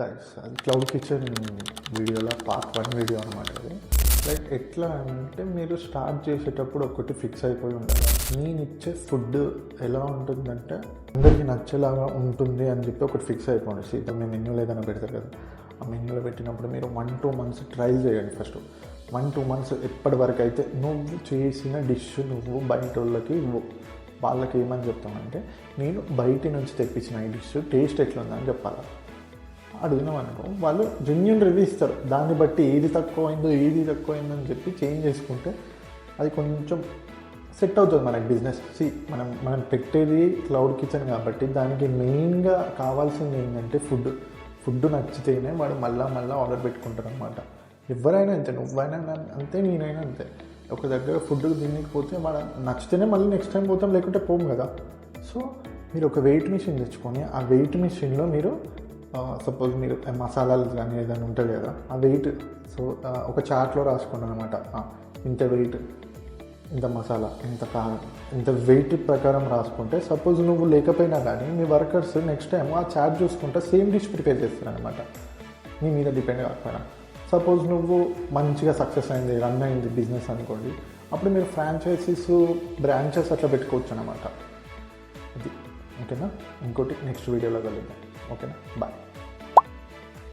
Guys అది cloud kitchen వీడియోలో part 1 video అనమాట అది. లైక్ ఎట్లా అంటే మీరు స్టార్ట్ చేసేటప్పుడు ఒకటి ఫిక్స్ అయిపోయి ఉండాలి. నేను ఇచ్చే ఫుడ్ ఎలా ఉంటుందంటే అందరికీ నచ్చేలాగా ఉంటుంది అని చెప్పి ఒకటి ఫిక్స్ అయిపోండి. సీతం మీ మెన్యూలో ఏదైనా పెడతారు కదా, ఆ మెన్యూలో పెట్టినప్పుడు మీరు 1-2 months ట్రయల్ చేయండి. ఫస్ట్ 1-2 months ఎప్పటి వరకు అయితే నువ్వు చేసిన డిష్ నువ్వు బయట వాళ్ళకి ఇవ్వు. వాళ్ళకి ఏమని చెప్తామంటే నేను బయట నుంచి తెప్పించిన ఈ డిష్ టేస్ట్ ఎట్లుందని చెప్పాలి. అడిగినాం అనుకో, వాళ్ళు జెన్యూన్ రివ్యూ ఇస్తారు. దాన్ని బట్టి ఏది తక్కువైందో అని చెప్పి చేంజ్ చేసుకుంటే అది కొంచెం సెట్ అవుతుంది మనకి బిజినెస్. మనం పెట్టేది క్లౌడ్ కిచెన్ కాబట్టి దానికి మెయిన్గా కావాల్సింది ఏంటంటే ఫుడ్ నచ్చితేనే వాడు మళ్ళీ ఆర్డర్ పెట్టుకుంటారు అనమాట. ఎవరైనా అంతే, నువ్వైనా అంతే, నేనైనా అంతే. ఒక దగ్గర ఫుడ్ తినకపోతే వాడు నచ్చితేనే మళ్ళీ నెక్స్ట్ టైం పోతాం, లేకుంటే పోము కదా. సో మీరు ఒక వెయిట్ మిషన్ తెచ్చుకొని ఆ వెయిట్ మిషన్లో మీరు సపోజ్ మీరు మసాలాలు కానీ ఏదైనా ఉంటుంది కదా, ఆ వెయిట్ ఒక చార్ట్లో రాసుకోండి అనమాట. ఇంత వెయిట్, ఇంత మసాలా, ఇంత కారం, ఇంత వెయిట్ ప్రకారం రాసుకుంటే సపోజ్ నువ్వు లేకపోయినా కానీ మీ వర్కర్స్ నెక్స్ట్ టైం ఆ చార్ట్ చూసుకుంటే సేమ్ డిష్ ప్రిపేర్ చేస్తారనమాట, నీ మీద డిపెండ్ కాకపోయినా. సపోజ్ నువ్వు మంచిగా సక్సెస్ అయింది, రన్ అయింది బిజినెస్ అనుకోండి, అప్పుడు మీరు ఫ్రాంచైజీస్, బ్రాంచెస్ అట్లా పెట్టుకోవచ్చు అనమాట. అది ఓకేనా. ఇంకోటి నెక్స్ట్ వీడియోలో కలుద్దాం. ఓకేనా, బాయ్.